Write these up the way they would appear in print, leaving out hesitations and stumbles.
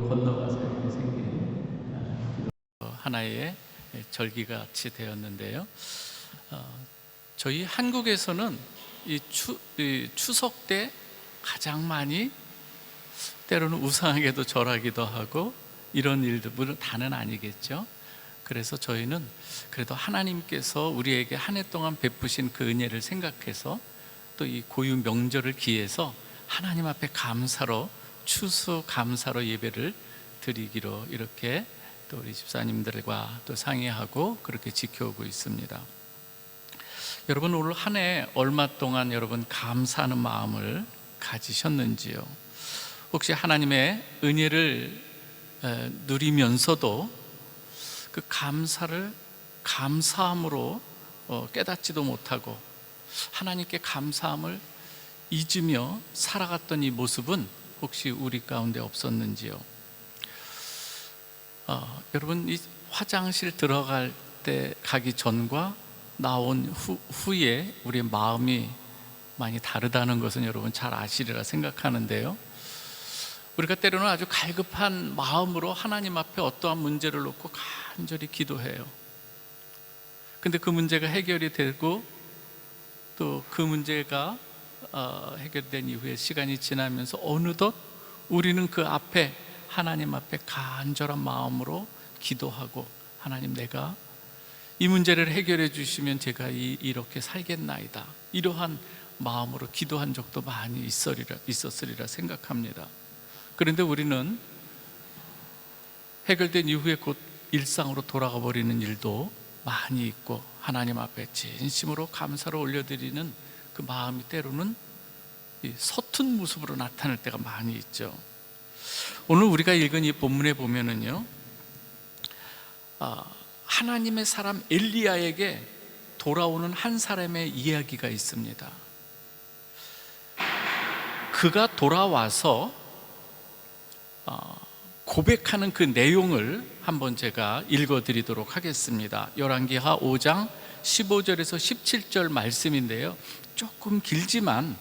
요르단강을 건너가서 이렇게 생긴 하나의 절기가 같이 되었는데요. 저희 한국에서는 이 추석 때 가장 많이 때로는 우상에게도 절하기도 하고 이런 일들, 물론 다는 아니겠죠. 그래서 저희는 그래도 하나님께서 우리에게 한 해 동안 베푸신 그 은혜를 생각해서 또 이 고유 명절을 기해서 하나님 앞에 감사로 추수 감사로 예배를 드리기로 이렇게 또 우리 집사님들과 또 상의하고 그렇게 지켜오고 있습니다. 여러분, 올 한 해 얼마 동안 여러분 감사하는 마음을 가지셨는지요? 혹시 하나님의 은혜를 누리면서도 그 감사를 감사함으로 깨닫지도 못하고 하나님께 감사함을 잊으며 살아갔던 이 모습은 혹시 우리 가운데 없었는지요? 여러분, 이 화장실 들어갈 때 가기 전과 나온 후에 우리의 마음이 많이 다르다는 것은 여러분 잘 아시리라 생각하는데요. 우리가 때로는 아주 갈급한 마음으로 하나님 앞에 어떠한 문제를 놓고 간절히 기도해요. 근데 그 문제가 해결이 되고 또 그 문제가 해결된 이후에 시간이 지나면서 어느덧 우리는 그 앞에 하나님 앞에 간절한 마음으로 기도하고, 하나님, 내가 이 문제를 해결해 주시면 제가 이렇게 살겠나이다, 이러한 마음으로 기도한 적도 많이 있었으리라 생각합니다. 그런데 우리는 해결된 이후에 곧 일상으로 돌아가 버리는 일도 많이 있고, 하나님 앞에 진심으로 감사를 올려드리는 그 마음이 때로는 서툰 모습으로 나타날 때가 많이 있죠. 오늘 우리가 읽은 이 본문에 보면은요, 하나님의 사람 엘리야에게 돌아오는 한 사람의 이야기가 있습니다. 그가 돌아와서 고백하는 그 내용을 한번 제가 읽어드리도록 하겠습니다. 열왕기하 5장 15절에서 17절 말씀인데요, 조금 길지만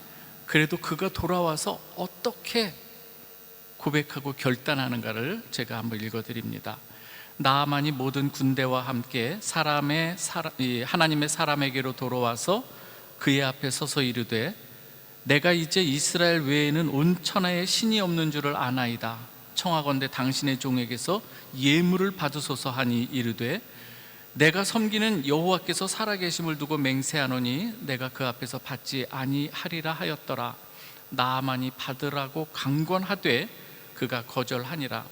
그래도 그가 돌아와서 어떻게 고백하고 결단하는가를 제가 한번 읽어드립니다. 나아만이 모든 군대와 함께 하나님의 사람에게로 돌아와서 그의 앞에 서서 이르되, 내가 이제 이스라엘 외에는 온 천하에 신이 없는 줄을 아나이다. 청하건대 당신의 종에게서 예물을 받으소서 하니 이르되, 내가 섬기는 여호와께서 살아계심을 두고 맹세하노니 내가 그 앞에서 받지 아니하리라 하였더라. 나아만이 받으라고 강권하되 그가 거절하니라.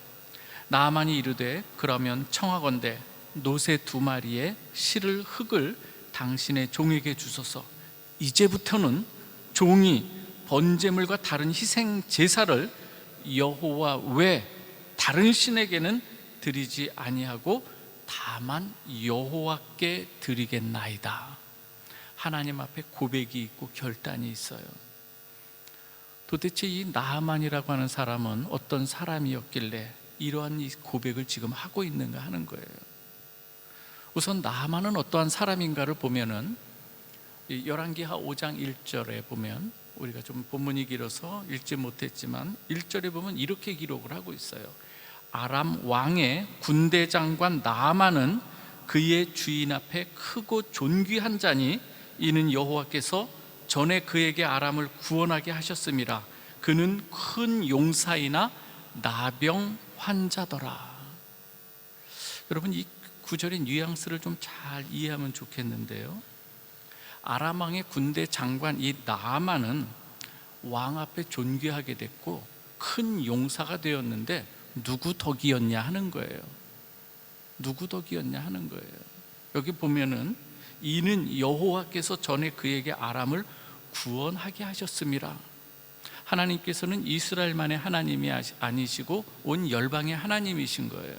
나아만이 이르되, 그러면 청하건대 노새 2마리의 실을 흙을 당신의 종에게 주소서. 이제부터는 종이 번제물과 다른 희생 제사를 여호와 외 다른 신에게는 드리지 아니하고 다만 여호와께 드리겠나이다. 하나님 앞에 고백이 있고 결단이 있어요. 도대체 이 나아만이라고 하는 사람은 어떤 사람이었길래 이러한 이 고백을 지금 하고 있는가 하는 거예요. 우선 나아만은 어떠한 사람인가를 보면은 열왕기하 5장 1절에 보면, 우리가 좀 본문이 길어서 읽지 못했지만 1절에 보면 이렇게 기록을 하고 있어요. 아람 왕의 군대 장관 나아만은 그의 주인 앞에 크고 존귀한 자니 이는 여호와께서 전에 그에게 아람을 구원하게 하셨음이라. 그는 큰 용사이나 나병 환자더라. 여러분, 이 구절의 뉘앙스를 좀 잘 이해하면 좋겠는데요, 아람 왕의 군대 장관 이 나아만은 왕 앞에 존귀하게 됐고 큰 용사가 되었는데 누구 덕이었냐 하는 거예요. 누구 덕이었냐 하는 거예요. 여기 보면은 이는 여호와께서 전에 그에게 아람을 구원하게 하셨음이라. 하나님께서는 이스라엘만의 하나님이 아니시고 온 열방의 하나님이신 거예요.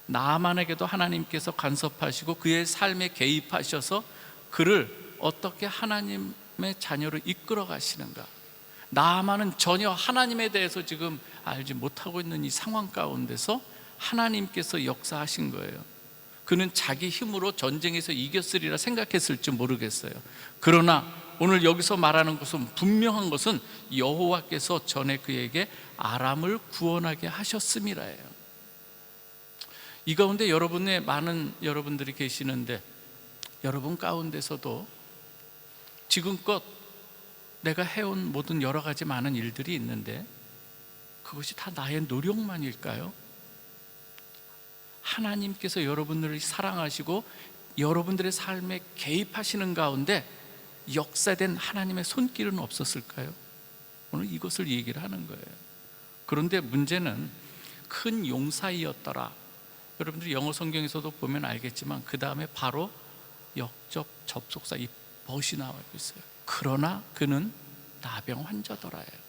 나아만에게도 하나님께서 간섭하시고 그의 삶에 개입하셔서 그를 어떻게 하나님의 자녀로 이끌어 가시는가. 나아만은 전혀 하나님에 대해서 지금 알지 못하고 있는 이 상황 가운데서 하나님께서 역사하신 거예요. 그는 자기 힘으로 전쟁에서 이겼으리라 생각했을지 모르겠어요. 그러나 오늘 여기서 말하는 것은 분명한 것은 여호와께서 전에 그에게 아람을 구원하게 하셨음이라예요. 이 가운데 여러분의 많은 여러분들이 계시는데, 여러분 가운데서도 지금껏 내가 해온 모든 여러 가지 많은 일들이 있는데 그것이 다 나의 노력만일까요? 하나님께서 여러분들을 사랑하시고 여러분들의 삶에 개입하시는 가운데 역사된 하나님의 손길은 없었을까요? 오늘 이것을 얘기를 하는 거예요. 그런데 문제는 큰 용사이었더라. 여러분들이 영어 성경에서도 보면 알겠지만 그 다음에 바로 역접 접속사 이 벗이 나와 있어요. 그러나 그는 나병 환자더라예요.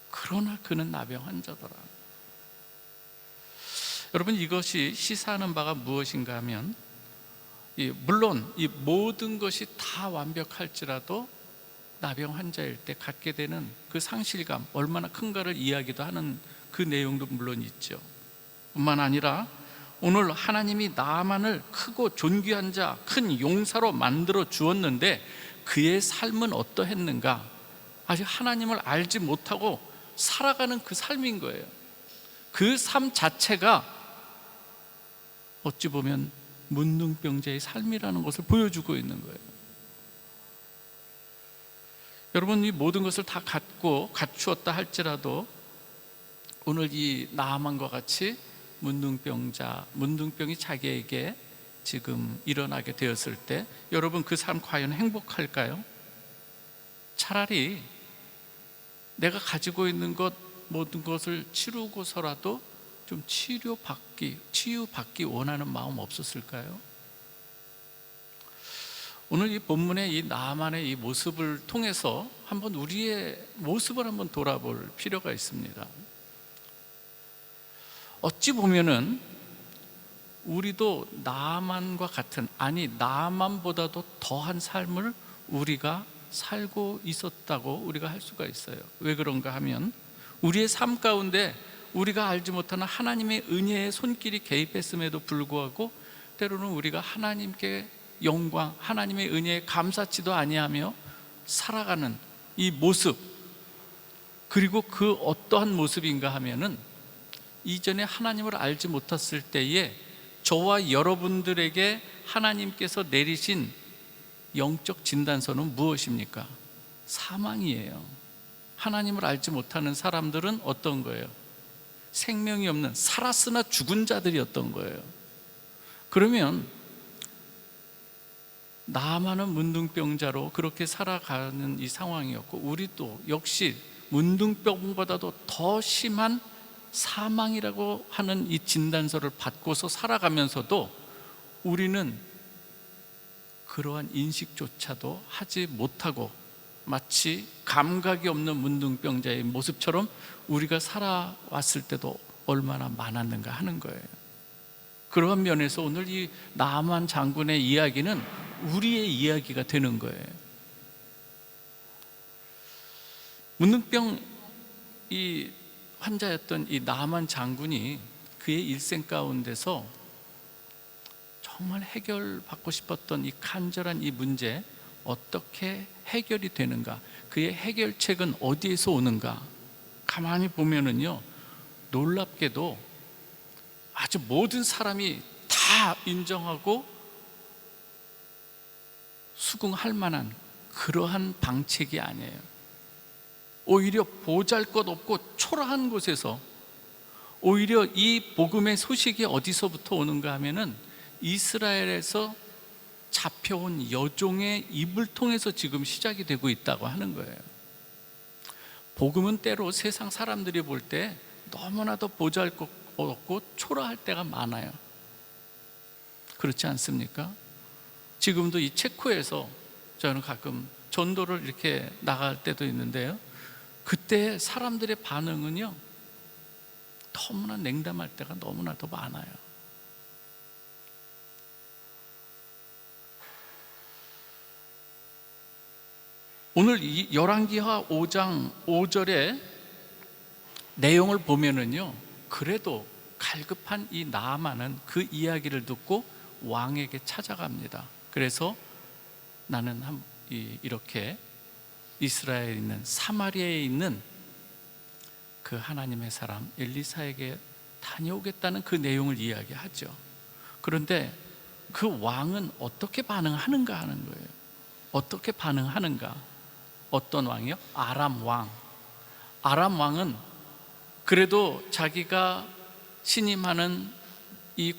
그러나 그는 나병 환자더라. 여러분, 이것이 시사하는 바가 무엇인가 하면, 물론 이 모든 것이 다 완벽할지라도 나병 환자일 때 갖게 되는 그 상실감 얼마나 큰가를 이야기도 하는 그 내용도 물론 있죠. 뿐만 아니라 오늘 하나님이 나만을 크고 존귀한 자, 큰 용사로 만들어 주었는데 그의 삶은 어떠했는가? 아직 하나님을 알지 못하고 살아가는 그 삶인 거예요. 그 삶 자체가 어찌 보면 문둥병자의 삶이라는 것을 보여주고 있는 거예요. 여러분, 이 모든 것을 다 갖추었다 할지라도 오늘 이 나아만과 같이 문둥병이 자기에게 지금 일어나게 되었을 때 여러분 그 삶 과연 행복할까요? 차라리 내가 가지고 있는 것 모든 것을 치르고서라도 좀 치유받기 원하는 마음 없었을까요? 오늘 이 본문의 이 나아만의 이 모습을 통해서 한번 우리의 모습을 한번 돌아볼 필요가 있습니다. 어찌 보면은 우리도 나아만과 같은, 아니 나아만보다도 더한 삶을 우리가 살고 있었다고 우리가 할 수가 있어요. 왜 그런가 하면 우리의 삶 가운데 우리가 알지 못하는 하나님의 은혜의 손길이 개입했음에도 불구하고 때로는 우리가 하나님께 영광, 하나님의 은혜에 감사치도 아니하며 살아가는 이 모습, 그리고 그 어떠한 모습인가 하면은 이전에 하나님을 알지 못했을 때에 저와 여러분들에게 하나님께서 내리신 영적 진단서는 무엇입니까? 사망이에요. 하나님을 알지 못하는 사람들은 어떤 거예요? 생명이 없는, 살았으나 죽은 자들이었던 거예요. 그러면 나만은 문둥병자로 그렇게 살아가는 이 상황이었고, 우리도 역시 문둥병보다도 더 심한 사망이라고 하는 이 진단서를 받고서 살아가면서도 우리는 그러한 인식조차도 하지 못하고 마치 감각이 없는 문둥병자의 모습처럼 우리가 살아왔을 때도 얼마나 많았는가 하는 거예요. 그러한 면에서 오늘 이 나만 장군의 이야기는 우리의 이야기가 되는 거예요. 문둥병 이 환자였던 이 나만 장군이 그의 일생 가운데서 정말 해결받고 싶었던 이 간절한 이 문제, 어떻게 해결이 되는가, 그의 해결책은 어디에서 오는가, 가만히 보면은요, 놀랍게도 아주 모든 사람이 다 인정하고 수긍할 만한 그러한 방책이 아니에요. 오히려 보잘것없고 초라한 곳에서, 오히려 이 복음의 소식이 어디서부터 오는가 하면은 이스라엘에서 잡혀온 여종의 입을 통해서 지금 시작이 되고 있다고 하는 거예요. 복음은 때로 세상 사람들이 볼 때 너무나도 보잘것없고 초라할 때가 많아요. 그렇지 않습니까? 지금도 이 체코에서 저는 가끔 전도를 이렇게 나갈 때도 있는데요, 그때 사람들의 반응은요, 너무나 냉담할 때가 너무나도 많아요. 오늘 이 열왕기하 5장 5절의 내용을 보면은요, 그래도 갈급한 이 나아만은 그 이야기를 듣고 왕에게 찾아갑니다. 그래서 나는 이렇게 이스라엘에 있는 사마리아에 있는 그 하나님의 사람 엘리사에게 다녀오겠다는 그 내용을 이야기하죠. 그런데 그 왕은 어떻게 반응하는가 하는 거예요. 어떻게 반응하는가? 어떤 왕이요? 아람 왕. 아람 왕은 그래도 자기가 신임하는 이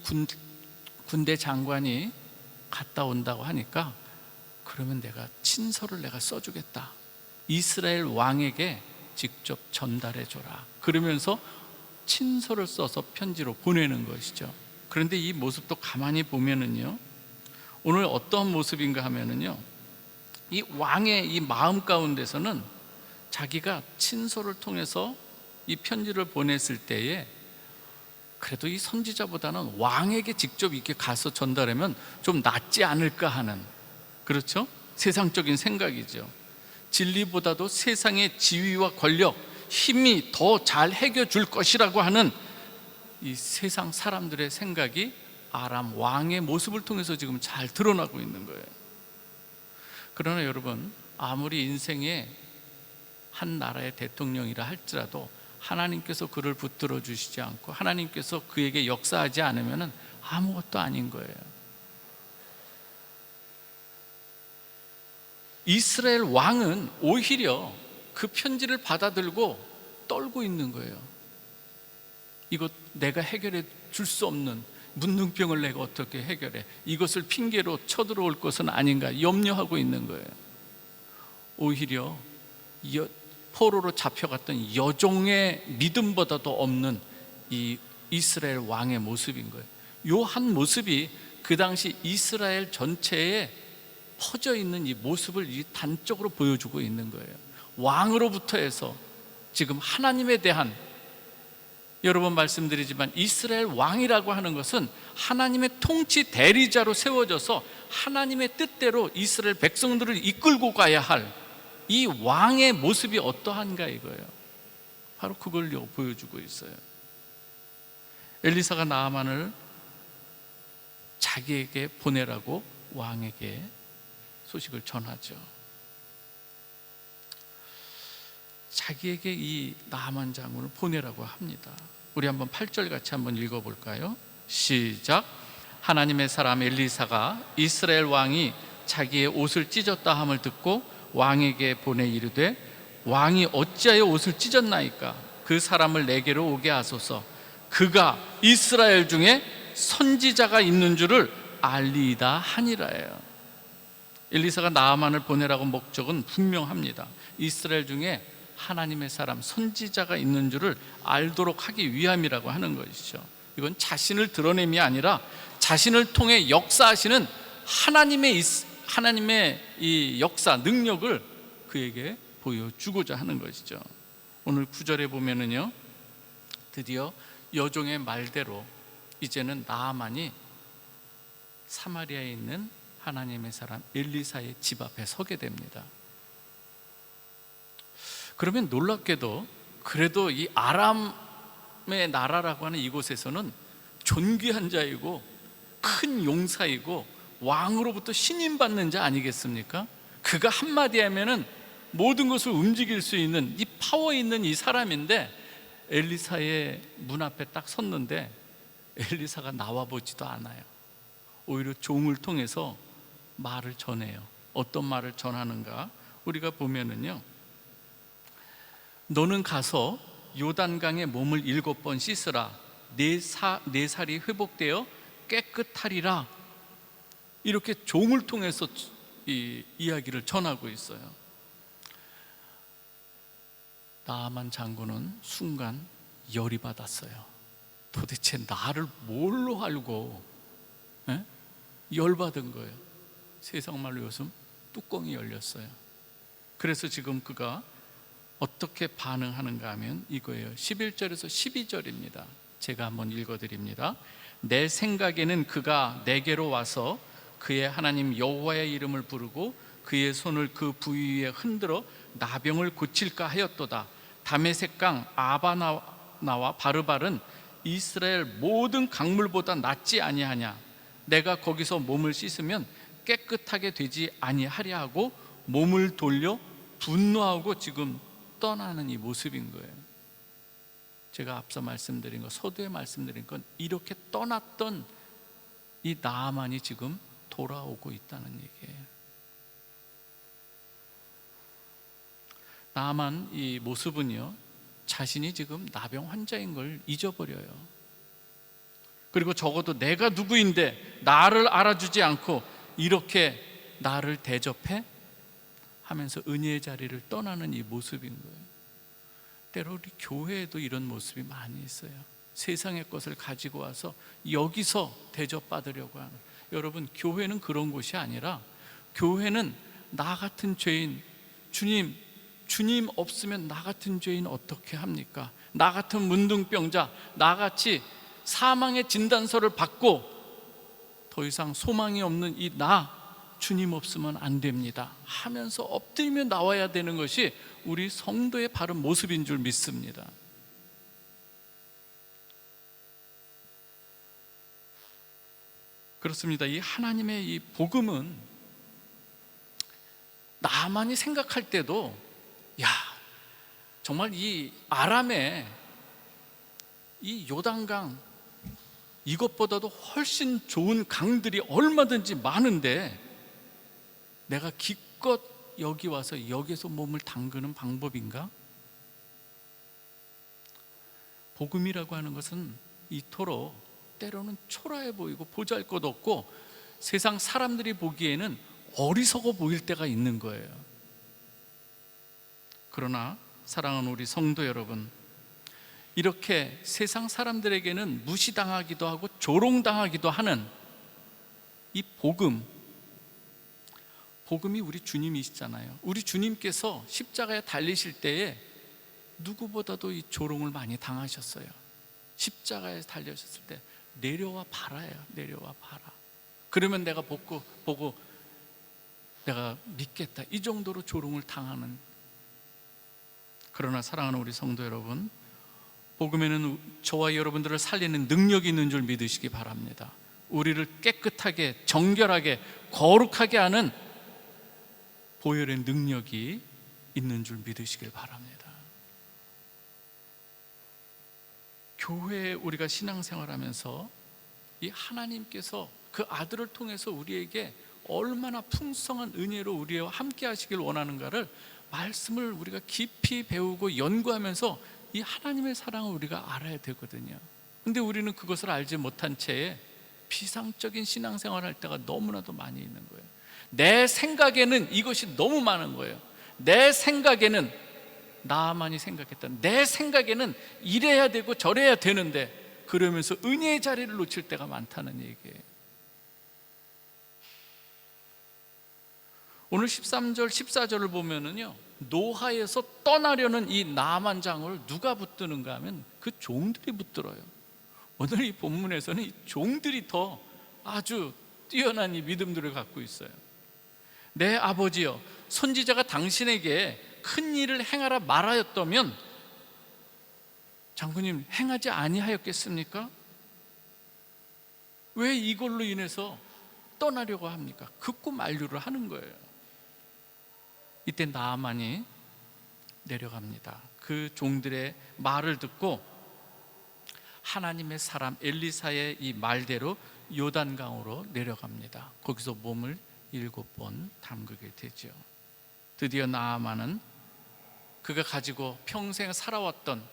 군대 장관이 갔다 온다고 하니까 그러면 내가 친서를 내가 써주겠다. 이스라엘 왕에게 직접 전달해 줘라. 그러면서 친서를 써서 편지로 보내는 것이죠. 그런데 이 모습도 가만히 보면은요, 오늘 어떤 모습인가 하면은요, 이 왕의 이 마음 가운데서는 자기가 친서를 통해서 이 편지를 보냈을 때에 그래도 이 선지자보다는 왕에게 직접 이렇게 가서 전달하면 좀 낫지 않을까 하는, 그렇죠? 세상적인 생각이죠. 진리보다도 세상의 지위와 권력, 힘이 더 잘 해결 줄 것이라고 하는 이 세상 사람들의 생각이 아람 왕의 모습을 통해서 지금 잘 드러나고 있는 거예요. 그러나 여러분, 아무리 인생의 한 나라의 대통령이라 할지라도 하나님께서 그를 붙들어 주시지 않고 하나님께서 그에게 역사하지 않으면 아무것도 아닌 거예요. 이스라엘 왕은 오히려 그 편지를 받아들고 떨고 있는 거예요. 이거 내가 해결해 줄 수 없는 문둥병을 내가 어떻게 해결해? 이것을 핑계로 쳐들어올 것은 아닌가 염려하고 있는 거예요. 오히려 포로로 잡혀갔던 여종의 믿음보다도 없는 이 이스라엘 왕의 모습인 거예요. 요 한 모습이 그 당시 이스라엘 전체에 퍼져 있는 이 모습을 단적으로 보여주고 있는 거예요. 왕으로부터 해서 지금 하나님에 대한, 여러 번 말씀드리지만 이스라엘 왕이라고 하는 것은 하나님의 통치 대리자로 세워져서 하나님의 뜻대로 이스라엘 백성들을 이끌고 가야 할 이 왕의 모습이 어떠한가 이거예요. 바로 그걸 보여주고 있어요. 엘리사가 나아만을 자기에게 보내라고 왕에게 소식을 전하죠. 자기에게 이 나아만 장군을 보내라고 합니다. 우리 한번 8절 같이 한번 읽어볼까요? 시작. 하나님의 사람 엘리사가 이스라엘 왕이 자기의 옷을 찢었다 함을 듣고 왕에게 보내 이르되 왕이 어찌하여 옷을 찢었나이까? 그 사람을 내게로 오게 하소서. 그가 이스라엘 중에 선지자가 있는 줄을 알리이다 하니라예요. 엘리사가 나아만을 보내라고 목적은 분명합니다. 이스라엘 중에 하나님의 사람 선지자가 있는 줄을 알도록 하기 위함이라고 하는 것이죠. 이건 자신을 드러냄이 아니라 자신을 통해 역사하시는 하나님의 이 역사 능력을 그에게 보여주고자 하는 것이죠. 오늘 9절에 보면은요, 드디어 여종의 말대로 이제는 나아만이 사마리아에 있는 하나님의 사람 엘리사의 집 앞에 서게 됩니다. 그러면 놀랍게도 그래도 이 아람의 나라라고 하는 이곳에서는 존귀한 자이고 큰 용사이고 왕으로부터 신임받는 자 아니겠습니까? 그가 한마디 하면은 모든 것을 움직일 수 있는 이 파워 있는 이 사람인데 엘리사의 문 앞에 딱 섰는데 엘리사가 나와보지도 않아요. 오히려 종을 통해서 말을 전해요. 어떤 말을 전하는가? 우리가 보면은요, 너는 가서 요단강에 몸을 7번 씻으라. 네 살이 회복되어 깨끗하리라. 이렇게 종을 통해서 이 이야기를 전하고 있어요. 나아만 장군은 순간 열이 받았어요. 도대체 나를 뭘로 알고 열받은 거예요. 세상말로 요즘 뚜껑이 열렸어요. 그래서 지금 그가 어떻게 반응하는가 하면 이거예요. 11절에서 12절입니다. 제가 한번 읽어드립니다. 내 생각에는 그가 내게로 와서 그의 하나님 여호와의 이름을 부르고 그의 손을 그 부위 위에 흔들어 나병을 고칠까 하였도다. 다메섹강 아바나와 바르발은 이스라엘 모든 강물보다 낫지 아니하냐? 내가 거기서 몸을 씻으면 깨끗하게 되지 아니하랴 하고 몸을 돌려 분노하고 지금 떠나는 이 모습인 거예요. 제가 앞서 말씀드린 것, 서두에 말씀드린 건 이렇게 떠났던 이 나아만이 지금 돌아오고 있다는 얘기예요. 나아만 이 모습은요, 자신이 지금 나병 환자인 걸 잊어버려요. 그리고 적어도 내가 누구인데 나를 알아주지 않고 이렇게 나를 대접해? 하면서 은혜의 자리를 떠나는 이 모습인 거예요. 때로 우리 교회에도 이런 모습이 많이 있어요. 세상의 것을 가지고 와서 여기서 대접받으려고 하는. 여러분, 교회는 그런 곳이 아니라 교회는 나 같은 죄인, 주님 없으면 나 같은 죄인 어떻게 합니까? 나 같은 문둥병자, 나같이 사망의 진단서를 받고 더 이상 소망이 없는 이 나, 주님 없으면 안 됩니다 하면서 엎드리며 나와야 되는 것이 우리 성도의 바른 모습인 줄 믿습니다. 그렇습니다. 이 하나님의 이 복음은 나만이 생각할 때도 정말 이 아람의 이 요단강, 이것보다도 훨씬 좋은 강들이 얼마든지 많은데 내가 기껏 여기 와서 여기서 몸을 담그는 방법인가? 복음이라고 하는 것은 이토록 때로는 초라해 보이고 보잘것없고 세상 사람들이 보기에는 어리석어 보일 때가 있는 거예요. 그러나 사랑하는 우리 성도 여러분, 이렇게 세상 사람들에게는 무시당하기도 하고 조롱당하기도 하는 이 복음이 우리 주님이시잖아요. 우리 주님께서 십자가에 달리실 때에 누구보다도 이 조롱을 많이 당하셨어요. 십자가에 달려셨을 때 내려와 봐라요. 내려와 봐라. 그러면 내가 보고 내가 믿겠다. 이 정도로 조롱을 당하는. 그러나 사랑하는 우리 성도 여러분, 복음에는 저와 여러분들을 살리는 능력이 있는 줄 믿으시기 바랍니다. 우리를 깨끗하게, 정결하게, 거룩하게 하는 보혈의 능력이 있는 줄 믿으시길 바랍니다. 교회에 우리가 신앙생활하면서 이 하나님께서 그 아들을 통해서 우리에게 얼마나 풍성한 은혜로 우리와 함께 하시길 원하는가를 말씀을 우리가 깊이 배우고 연구하면서 이 하나님의 사랑을 우리가 알아야 되거든요. 근데 우리는 그것을 알지 못한 채에 비상적인 신앙생활을 할 때가 너무나도 많이 있는 거예요. 내 생각에는 이것이 너무 많은 거예요. 내 생각에는 나만이 생각했다. 내 생각에는 이래야 되고 저래야 되는데 그러면서 은혜의 자리를 놓칠 때가 많다는 얘기예요. 오늘 13절, 14절을 보면은요, 노하에서 떠나려는 이 나만 장을 누가 붙드는가 하면 그 종들이 붙들어요. 오늘 이 본문에서는 이 종들이 더 아주 뛰어난 이 믿음들을 갖고 있어요. 내 아버지여, 선지자가 당신에게 큰 일을 행하라 말하였다면 장군님 행하지 아니하였겠습니까? 왜 이걸로 인해서 떠나려고 합니까? 극구 만류를 하는 거예요. 이때 나아만이 내려갑니다. 그 종들의 말을 듣고 하나님의 사람 엘리사의 이 말대로 요단강으로 내려갑니다. 거기서 몸을 7번 담그게 되죠. 드디어 나아만은 그가 가지고 평생 살아왔던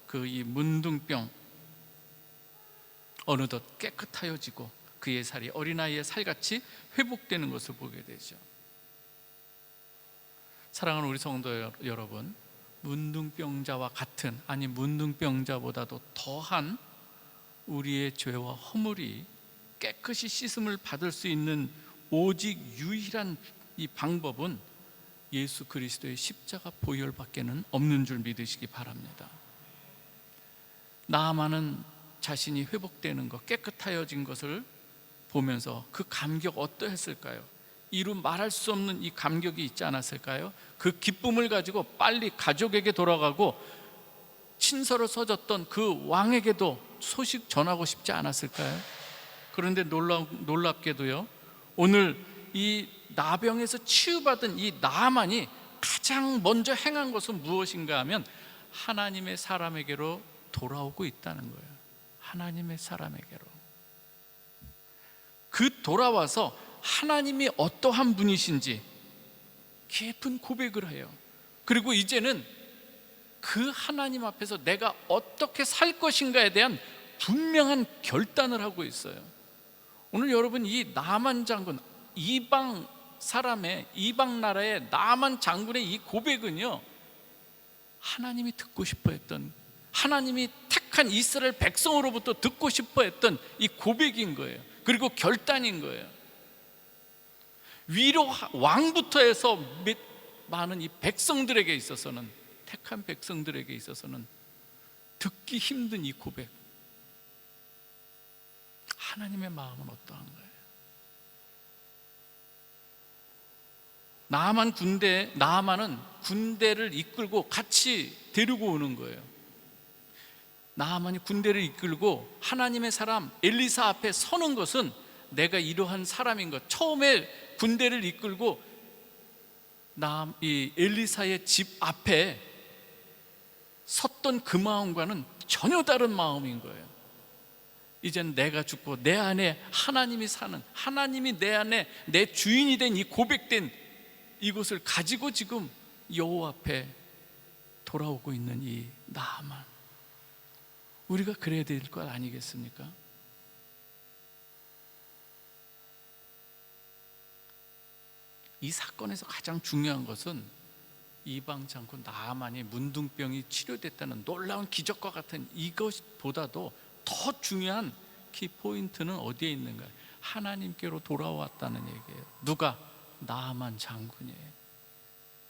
그 이 문둥병 어느덧 깨끗하여지고 그의 살이 어린아이의 살같이 회복되는 것을 보게 되죠. 사랑하는 우리 성도 여러분, 문둥병자와 같은, 아니 문둥병자보다도 더한 우리의 죄와 허물이 깨끗이 씻음을 받을 수 있는 오직 유일한 이 방법은 예수 그리스도의 십자가 보혈밖에는 없는 줄 믿으시기 바랍니다. 나아만은 자신이 회복되는 것, 깨끗하여진 것을 보면서 그 감격 어떠했을까요? 이루 말할 수 없는 이 감격이 있지 않았을까요? 그 기쁨을 가지고 빨리 가족에게 돌아가고 친서를 써줬던 그 왕에게도 소식 전하고 싶지 않았을까요? 그런데 놀랍게도요, 오늘 이 나병에서 치유받은 이 나아만이 가장 먼저 행한 것은 무엇인가 하면 하나님의 사람에게로 돌아오고 있다는 거예요. 하나님의 사람에게로. 그 돌아와서 하나님이 어떠한 분이신지 깊은 고백을 해요. 그리고 이제는 그 하나님 앞에서 내가 어떻게 살 것인가에 대한 분명한 결단을 하고 있어요. 오늘 여러분, 이 나만 장군, 이방 사람의, 이방 나라의 나만 장군의 이 고백은요, 하나님이 듣고 싶어 했던, 하나님이 택한 이스라엘 백성으로부터 듣고 싶어 했던 이 고백인 거예요. 그리고 결단인 거예요. 위로 왕부터 해서 많은 이 백성들에게 있어서는, 택한 백성들에게 있어서는 듣기 힘든 이 고백, 하나님의 마음은 어떠한 거예요? 나아만은 군대를 이끌고 같이 데리고 오는 거예요. 나아만이 군대를 이끌고 하나님의 사람 엘리사 앞에 서는 것은 내가 이러한 사람인 것. 처음에 군대를 이끌고 이 엘리사의 집 앞에 섰던 그 마음과는 전혀 다른 마음인 거예요. 이젠 내가 죽고 내 안에 하나님이 사는, 하나님이 내 안에 내 주인이 된 이 고백된 이것을 가지고 지금 여호와 앞에 돌아오고 있는 이 나아만. 우리가 그래야 될 것 아니겠습니까? 이 사건에서 가장 중요한 것은 이방 장군 나아만이 문둥병이 치료됐다는 놀라운 기적과 같은 이것보다도 더 중요한 키포인트는 어디에 있는가? 하나님께로 돌아왔다는 얘기예요. 누가? 나아만 장군이에요.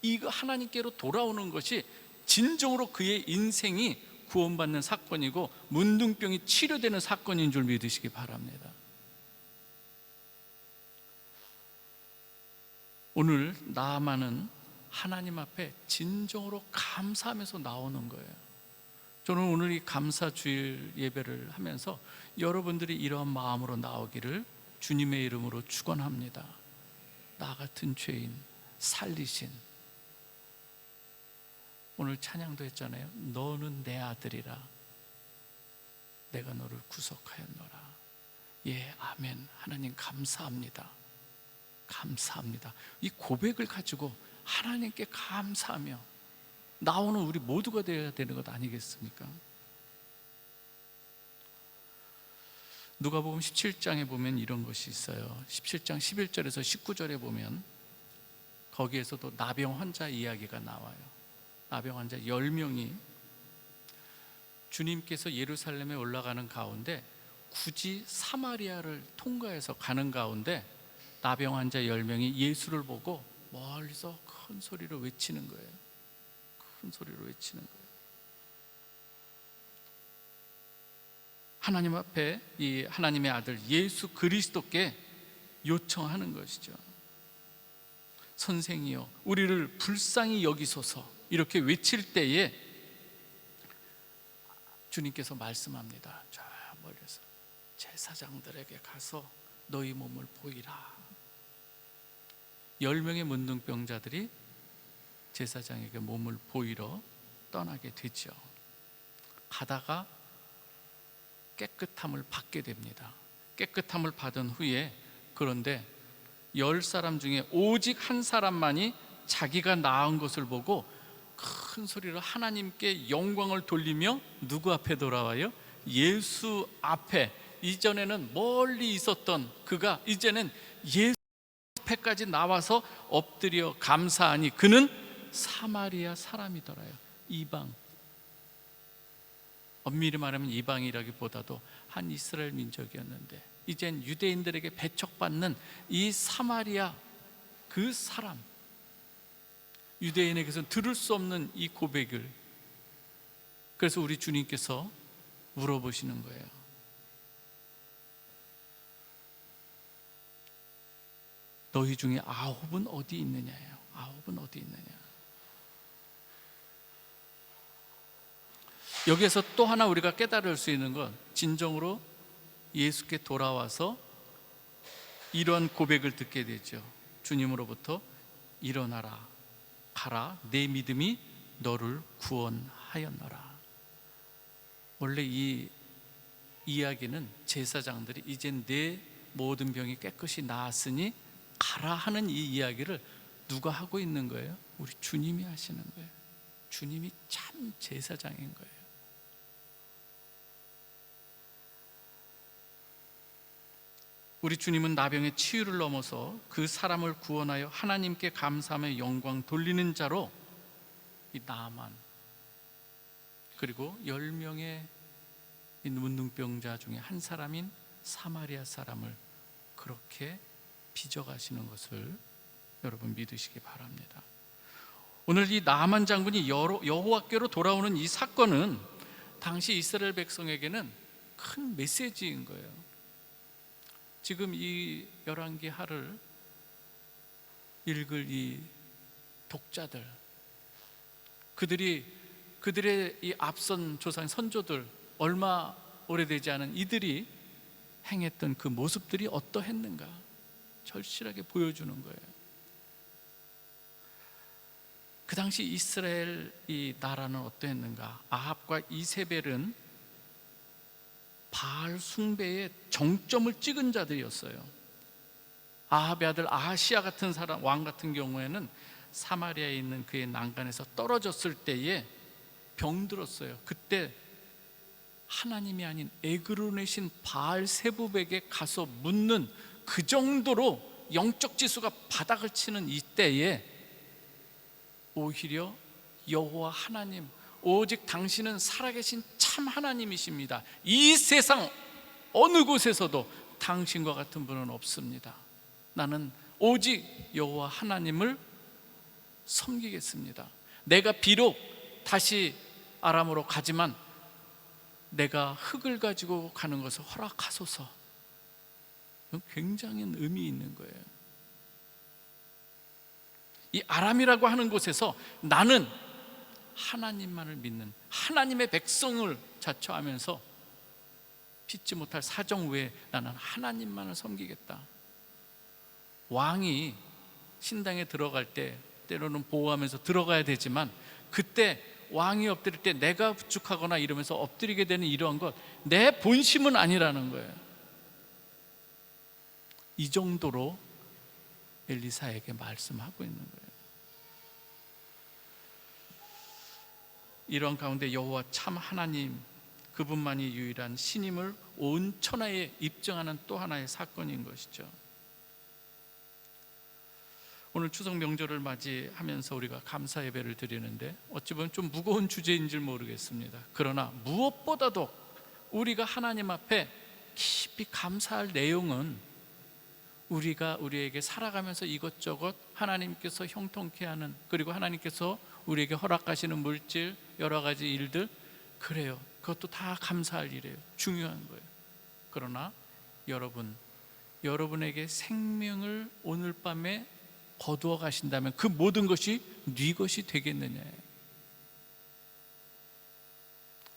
이거 하나님께로 돌아오는 것이 진정으로 그의 인생이 구원받는 사건이고 문둥병이 치료되는 사건인 줄 믿으시기 바랍니다. 오늘 나아만은 하나님 앞에 진정으로 감사하면서 나오는 거예요. 저는 오늘 이 감사주일 예배를 하면서 여러분들이 이러한 마음으로 나오기를 주님의 이름으로 축원합니다. 나 같은 죄인 살리신, 오늘 찬양도 했잖아요. 너는 내 아들이라 내가 너를 구속하였노라. 예, 아멘. 하나님 감사합니다. 감사합니다. 이 고백을 가지고 하나님께 감사하며 나오는 우리 모두가 되어야 되는 것 아니겠습니까? 누가복음 17장에 보면 이런 것이 있어요. 17장 11절에서 19절에 보면 거기에서도 나병 환자 이야기가 나와요. 나병 환자 10명이 주님께서 예루살렘에 올라가는 가운데 굳이 사마리아를 통과해서 가는 가운데 나병 환자 10명이 예수를 보고 멀리서 큰 소리로 외치는 거예요. 큰 소리로 외치는 거예요. 하나님 앞에 이 하나님의 아들 예수 그리스도께 요청하는 것이죠. 선생이여 우리를 불쌍히 여기소서, 이렇게 외칠 때에 주님께서 말씀합니다. 저 멀리서 제사장들에게 가서 너희 몸을 보이라. 10명의 문둥병자들이 제사장에게 몸을 보이러 떠나게 되죠. 가다가 깨끗함을 받게 됩니다. 깨끗함을 받은 후에, 그런데 10사람 중에 오직 한 사람만이 자기가 나은 것을 보고 큰 소리로 하나님께 영광을 돌리며 누구 앞에 돌아와요? 예수 앞에. 이전에는 멀리 있었던 그가 이제는 예수 앞에까지 나와서 엎드려 감사하니 그는 사마리아 사람이더라요. 이방, 엄밀히 말하면 이방이라기보다도 한 이스라엘 민족이었는데 이젠 유대인들에게 배척받는 이 사마리아 그 사람, 유대인에게서 들을 수 없는 이 고백을, 그래서 우리 주님께서 물어보시는 거예요. 너희 중에 9은 어디 있느냐예요. 9은 어디 있느냐. 여기에서 또 하나 우리가 깨달을 수 있는 건 진정으로 예수께 돌아와서 이러한 고백을 듣게 되죠. 주님으로부터 일어나라, 가라, 내 믿음이 너를 구원하였노라. 원래 이 이야기는 제사장들이 이젠 내 모든 병이 깨끗이 나았으니 가라 하는 이 이야기를 누가 하고 있는 거예요? 우리 주님이 하시는 거예요. 주님이 참 제사장인 거예요. 우리 주님은 나병의 치유를 넘어서 그 사람을 구원하여 하나님께 감사하며 영광 돌리는 자로 이 나만, 그리고 10명의 이 문둥병자 중에 한 사람인 사마리아 사람을 그렇게 빚어가시는 것을 여러분 믿으시기 바랍니다. 오늘 이 나만 장군이 여호와께로 돌아오는 이 사건은 당시 이스라엘 백성에게는 큰 메시지인 거예요. 지금 이 열왕기하를 읽을 이 독자들, 그들의 이 앞선 조상 선조들, 얼마 오래되지 않은 이들이 행했던 그 모습들이 어떠했는가 절실하게 보여주는 거예요. 그 당시 이스라엘 이 나라는 어떠했는가? 아합과 이세벨은 바알 숭배의 정점을 찍은 자들이었어요. 아합의 아들 아하시아 같은 사람, 왕 같은 경우에는 사마리아에 있는 그의 난간에서 떨어졌을 때에 병들었어요. 그때 하나님이 아닌 에그론의 신 바알 세부백에 가서 묻는 그 정도로 영적 지수가 바닥을 치는 이때에 오히려 여호와 하나님, 오직 당신은 살아계신 참 하나님이십니다. 이 세상 어느 곳에서도 당신과 같은 분은 없습니다. 나는 오직 여호와 하나님을 섬기겠습니다. 내가 비록 다시 아람으로 가지만 내가 흙을 가지고 가는 것을 허락하소서. 굉장히 의미 있는 거예요. 이 아람이라고 하는 곳에서 나는 하나님만을 믿는 하나님의 백성을 자처하면서 피치 못할 사정 외에 나는 하나님만을 섬기겠다. 왕이 신당에 들어갈 때 때로는 보호하면서 들어가야 되지만, 그때 왕이 엎드릴 때 내가 부축하거나 이러면서 엎드리게 되는 이러한 것, 내 본심은 아니라는 거예요. 이 정도로 엘리사에게 말씀하고 있는 거예요. 이런 가운데 여호와 참 하나님, 그분만이 유일한 신임을 온 천하에 입증하는 또 하나의 사건인 것이죠. 오늘 추석 명절을 맞이하면서 우리가 감사 예배를 드리는데 어찌 보면 좀 무거운 주제인 줄 모르겠습니다. 그러나 무엇보다도 우리가 하나님 앞에 깊이 감사할 내용은, 우리가 우리에게 살아가면서 이것저것 하나님께서 형통케 하는, 그리고 하나님께서 우리에게 허락하시는 물질, 여러 가지 일들, 그래요. 그것도 다 감사할 일이에요. 중요한 거예요. 그러나 여러분에게 생명을 오늘 밤에 거두어 가신다면 그 모든 것이 네 것이 되겠느냐예요.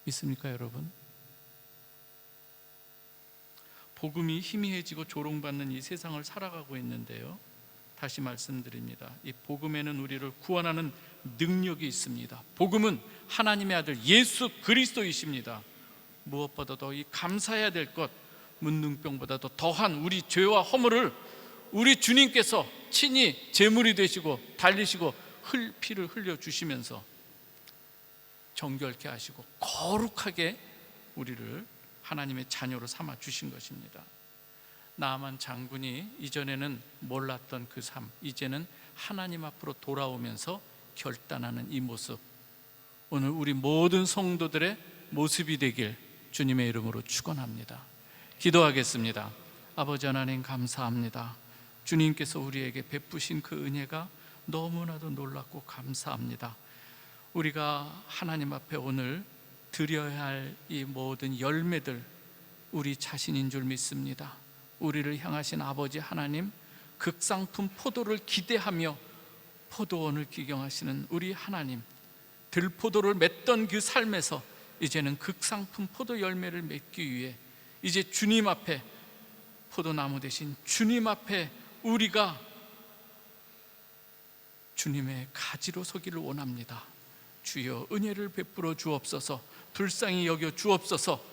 믿습니까 여러분? 복음이 희미해지고 조롱받는 이 세상을 살아가고 있는데요, 다시 말씀드립니다. 이 복음에는 우리를 구원하는 능력이 있습니다. 복음은 하나님의 아들 예수 그리스도이십니다. 무엇보다도 이 감사해야 될 것, 문둥병보다도 더한 우리 죄와 허물을 우리 주님께서 친히 제물이 되시고 달리시고 피를 흘려주시면서 정결케 하시고 거룩하게 우리를 하나님의 자녀로 삼아 주신 것입니다. 나만 장군이 이전에는 몰랐던 그 삶, 이제는 하나님 앞으로 돌아오면서 결단하는 이 모습, 오늘 우리 모든 성도들의 모습이 되길 주님의 이름으로 축원합니다. 기도하겠습니다. 아버지 하나님 감사합니다. 주님께서 우리에게 베푸신 그 은혜가 너무나도 놀랍고 감사합니다. 우리가 하나님 앞에 오늘 드려야 할 이 모든 열매들, 우리 자신인 줄 믿습니다. 우리를 향하신 아버지 하나님, 극상품 포도를 기대하며 포도원을 기경하시는 우리 하나님, 들포도를 맺던 그 삶에서 이제는 극상품 포도 열매를 맺기 위해 이제 주님 앞에 포도나무 대신 주님 앞에 우리가 주님의 가지로 서기를 원합니다. 주여 은혜를 베풀어 주옵소서. 불쌍히 여겨 주옵소서.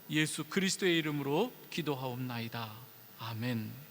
예수 그리스도의 이름으로 기도하옵나이다. 아멘.